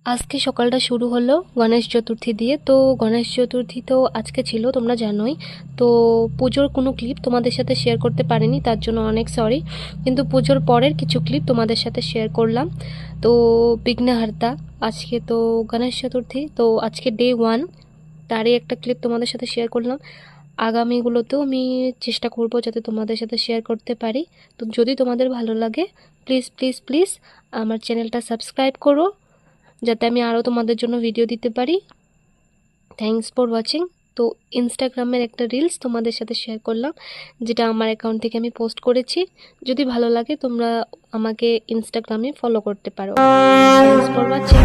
আজকে সকালটা শুরু হলো গণেশ চতুর্থী দিয়ে। তো গণেশ চতুর্থী তো আজকে ছিল, তোমরা জানোই। তো পুজোর কোনো ক্লিপ তোমাদের সাথে শেয়ার করতে পারিনি, তার জন্য অনেক সরি। কিন্তু পুজোর পরের কিছু ক্লিপ তোমাদের সাথে শেয়ার করলাম। তো বিঘ্নহার্তা, আজকে তো গণেশ চতুর্থী, তো আজকে ডে 1, তারই একটা ক্লিপ তোমাদের সাথে শেয়ার করলাম। আগামীগুলোতেও আমি চেষ্টা করব যাতে তোমাদের সাথে শেয়ার করতে পারি। তো যদি তোমাদের ভালো লাগে, প্লিজ প্লিজ প্লিজ আমার চ্যানেলটা সাবস্ক্রাইব করো, যাতে আমি আরও তোমাদের জন্য ভিডিও দিতে পারি। Thanks for watching. তো ইনস্টাগ্রামের একটা রিলস তোমাদের সাথে শেয়ার করলাম, যেটা আমার অ্যাকাউন্ট থেকে আমি পোস্ট করেছি। যদি ভালো লাগে তোমরা আমাকে ইনস্টাগ্রামে ফলো করতে পারো। Thanks for watching.